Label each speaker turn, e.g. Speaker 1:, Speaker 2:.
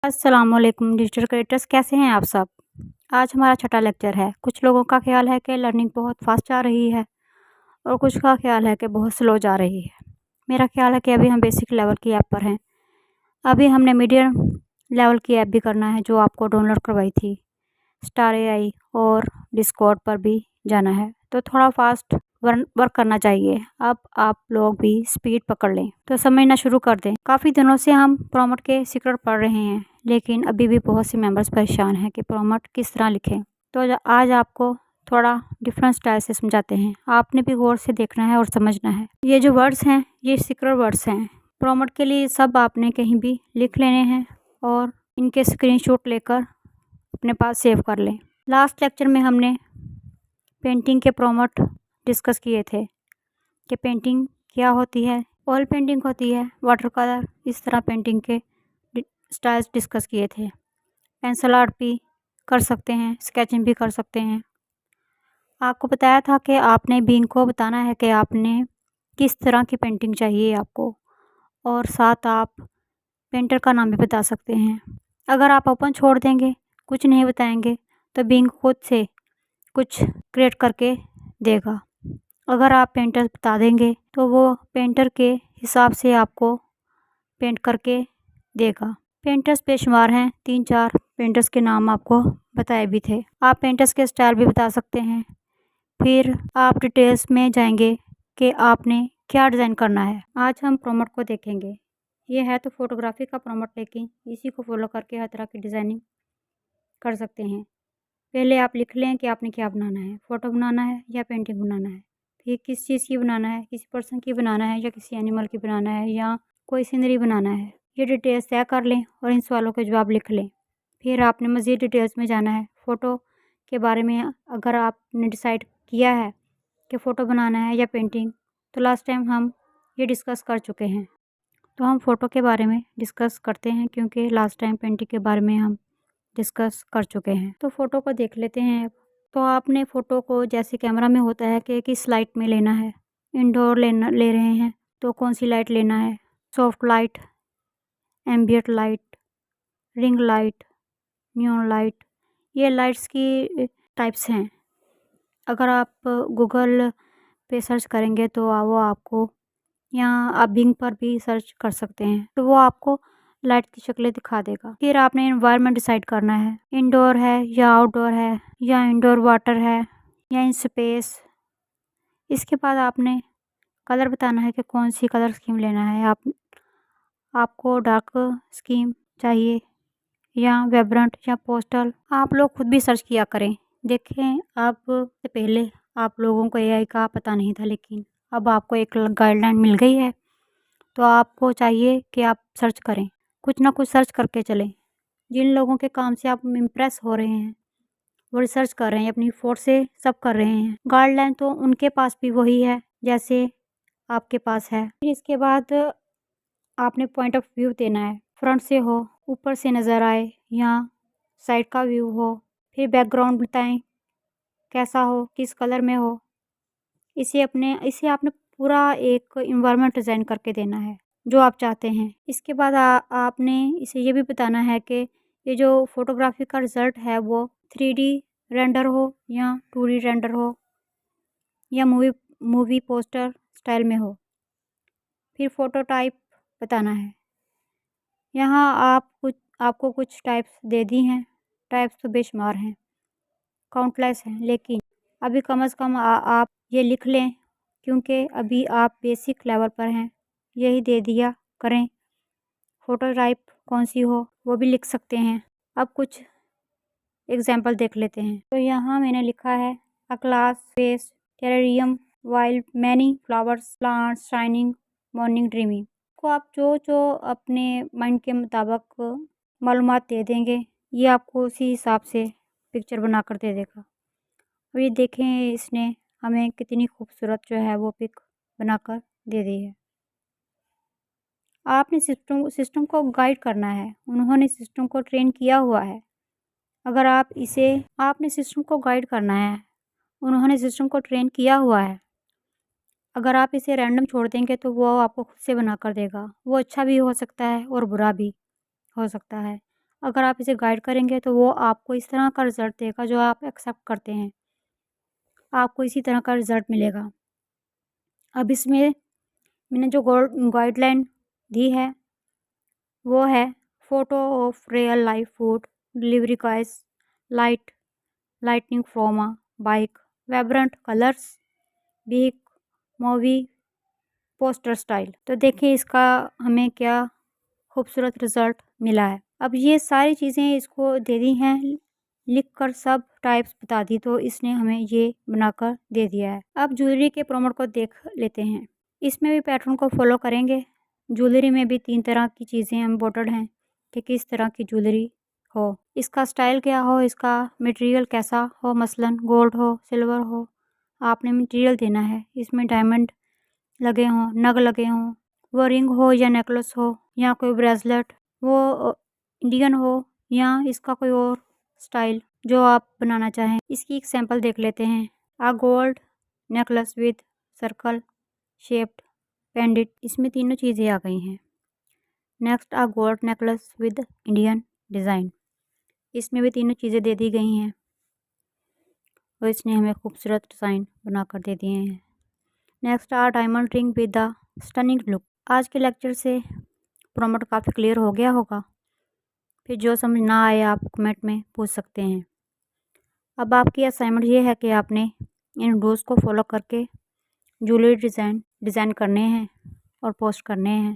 Speaker 1: अस्सलाम वालेकुम digital creators, कैसे हैं आप सब। आज हमारा छठा लेक्चर है। कुछ लोगों का ख्याल है कि लर्निंग बहुत फास्ट जा रही है और कुछ का ख्याल है कि बहुत स्लो जा रही है। मेरा ख्याल है कि अभी हम बेसिक लेवल की ऐप पर हैं। अभी हमने मीडियम लेवल की ऐप भी करना है जो आपको डाउनलोड करवाई थी, स्टार एआई, और डिस्कॉर्ड पर भी जाना है, तो थोड़ा फास्ट वर्क करना चाहिए। अब आप लोग भी स्पीड पकड़ लें तो समझना शुरू कर दें। काफ़ी दिनों से हम प्रॉम्प्ट के सीक्रेट पढ़ रहे हैं, लेकिन अभी भी बहुत से मेंबर्स परेशान हैं कि प्रॉम्प्ट किस तरह लिखें। तो आज आपको थोड़ा डिफरेंट स्टाइल से समझाते हैं। आपने भी गौर से देखना है और समझना है। ये जो वर्ड्स हैं ये सीक्रेट वर्ड्स हैं। प्रॉम्प्ट के लिए सब आपने कहीं भी लिख लेने हैं और इनके स्क्रीनशॉट लेकर अपने पास सेव कर लें। लास्ट लेक्चर में हमने पेंटिंग के प्रॉम्प्ट डिस्कस किए थे कि पेंटिंग क्या होती है। ऑयल पेंटिंग होती है, वाटर कलर, इस तरह पेंटिंग के स्टाइल्स डिस्कस किए थे। पेंसिल आर्ट भी कर सकते हैं, स्केचिंग भी कर सकते हैं। आपको बताया था कि आपने बीइंग को बताना है कि आपने किस तरह की पेंटिंग चाहिए आपको, और साथ आप पेंटर का नाम भी बता सकते हैं। अगर आप ओपन छोड़ देंगे, कुछ नहीं बताएंगे, तो बीइंग खुद से कुछ क्रिएट करके देगा। अगर आप पेंटर बता देंगे तो वो पेंटर के हिसाब से आपको पेंट करके देगा। पेंटर्स बेशुमार हैं, 3-4 पेंटर्स के नाम आपको बताए भी थे। आप पेंटर्स के स्टाइल भी बता सकते हैं। फिर आप डिटेल्स में जाएंगे कि आपने क्या डिज़ाइन करना है। आज हम प्रॉम्प्ट को देखेंगे। ये है तो फोटोग्राफी का प्रॉम्प्ट, लेकिन इसी को फॉलो करके हर तरह की डिज़ाइनिंग कर सकते हैं। पहले आप लिख लें कि आपने क्या बनाना है, फ़ोटो बनाना है या पेंटिंग बनाना है। फिर किस चीज़ की बनाना है, किसी पर्सन की बनाना है या किसी एनिमल की बनाना है या कोई सीनरी बनाना है। ये डिटेल्स तय कर लें और इन सवालों के जवाब लिख लें। फिर आपने मज़ीद डिटेल्स में जाना है। फ़ोटो के बारे में अगर आपने डिसाइड किया है कि फ़ोटो बनाना है या पेंटिंग, तो लास्ट टाइम हम ये डिस्कस कर चुके हैं। तो हम फ़ोटो के बारे में डिस्कस करते हैं क्योंकि लास्ट टाइम पेंटिंग के बारे में हम डिस्कस कर चुके हैं। तो फ़ोटो को देख लेते हैं अब। तो आपने फ़ोटो को जैसे कैमरा में होता है कि किस लाइट में लेना है। इंडोर ले रहे हैं तो कौन सी लाइट लेना है, soft light, ambient light, ring light, neon light, ये लाइट्स की टाइप्स हैं। अगर आप गूगल पे सर्च करेंगे तो वो आपको, या आप बिंग पर भी सर्च कर सकते हैं, तो वो आपको लाइट की शक्लें दिखा देगा। फिर आपने एनवायरनमेंट डिसाइड करना है, इंडोर है या आउटडोर है, या इंडोर वाटर है या इन स्पेस। इसके बाद आपने कलर बताना है कि कौन सी कलर स्कीम लेना है। आपको डार्क स्कीम चाहिए या वाइब्रेंट या पोस्टल। आप लोग खुद भी सर्च किया करें। देखें, अब से पहले आप लोगों को एआई का पता नहीं था, लेकिन अब आपको एक गाइडलाइन मिल गई है, तो आपको चाहिए कि आप सर्च करें, कुछ ना कुछ सर्च करके चलें। जिन लोगों के काम से आप इम्प्रेस हो रहे हैं, वो रिसर्च कर रहे हैं, अपनी फोर्स से सब कर रहे हैं। गाइडलाइन तो उनके पास भी वही है जैसे आपके पास है। फिर इसके बाद आपने पॉइंट ऑफ व्यू देना है, फ्रंट से हो, ऊपर से नज़र आए, या साइड का व्यू हो। फिर बैकग्राउंड बताएं कैसा हो, किस कलर में हो। इसे आपने पूरा एक इन्वायरमेंट डिज़ाइन करके देना है जो आप चाहते हैं। इसके बाद आपने इसे ये भी बताना है कि ये जो फोटोग्राफी का रिज़ल्ट है वो 3D रेंडर हो या 2D रेंडर हो या मूवी पोस्टर स्टाइल में हो। फिर फ़ोटो टाइप बताना है। यहाँ आपको कुछ टाइप्स दे दी हैं। टाइप्स तो बेशुमार हैं, काउंटलेस हैं, लेकिन अभी कम से कम आप ये लिख लें क्योंकि अभी आप बेसिक लेवल पर हैं। यही दे दिया करें। फ़ोटो टाइप कौन सी हो वो भी लिख सकते हैं। अब कुछ एग्जाम्पल देख लेते हैं। तो यहाँ मैंने लिखा है अ class space terrarium wild many flowers plants shining morning dreaming. को आप जो जो अपने माइंड के मुताबिक मालूमात दे देंगे, ये आपको उसी हिसाब से पिक्चर बना कर दे देगा। और ये देखें, इसने हमें कितनी खूबसूरत जो है वो पिक बनाकर दे दी है। आपने सिस्टम को गाइड करना है। उन्होंने सिस्टम को ट्रेन किया हुआ है। अगर आपने सिस्टम को गाइड करना है, उन्होंने सिस्टम को ट्रेन किया हुआ है। अगर आप इसे रैंडम छोड़ देंगे तो वो आपको खुद से बना कर देगा। वो अच्छा भी हो सकता है और बुरा भी हो सकता है। अगर आप इसे गाइड करेंगे तो वो आपको इस तरह का रिज़ल्ट देगा जो आप एक्सेप्ट करते हैं। आपको इसी तरह का रिज़ल्ट मिलेगा। अब इसमें मैंने जो गाइडलाइन दी है वो है photo of real life food, delivery guys, lightning from a bike, vibrant colours, big movie poster style. तो देखिए इसका हमें क्या खूबसूरत रिज़ल्ट मिला है। अब ये सारी चीज़ें इसको दे दी हैं, लिख कर सब टाइप्स बता दी तो इसने हमें ये बनाकर दे दिया है। अब ज्वेलरी के प्रोमोट को देख लेते हैं। इसमें भी पैटर्न को फॉलो करेंगे। ज्वेलरी में भी 3 तरह की चीज़ें इम्पोर्टेंट हैं कि किस तरह की ज्वेलरी हो, इसका स्टाइल क्या हो, इसका मटेरियल कैसा हो, मसलन गोल्ड हो, सिल्वर हो, आपने मटेरियल देना है। इसमें डायमंड लगे हों, नग लगे हों, वो रिंग हो या नेकलेस हो या कोई ब्रेसलेट, वो इंडियन हो या इसका कोई और स्टाइल जो आप बनाना चाहें। इसकी एक सैंपल देख लेते हैं। A gold necklace with circle shaped pendant, इसमें तीनों चीज़ें आ गई हैं। Next a gold necklace with Indian design, इसमें भी तीनों चीज़ें दे दी गई हैं और इसने हमें खूबसूरत डिज़ाइन बनाकर दे दिए हैं। Next a diamond ring with the stunning look. आज के लेक्चर से प्रॉम्प्ट काफ़ी क्लियर हो गया होगा। फिर जो समझ ना आए आप कमेंट में पूछ सकते हैं। अब आपकी असाइनमेंट ये है कि आपने इन रूल्स को फॉलो करके ज्वेलरी डिज़ाइन करने हैं और पोस्ट करने हैं।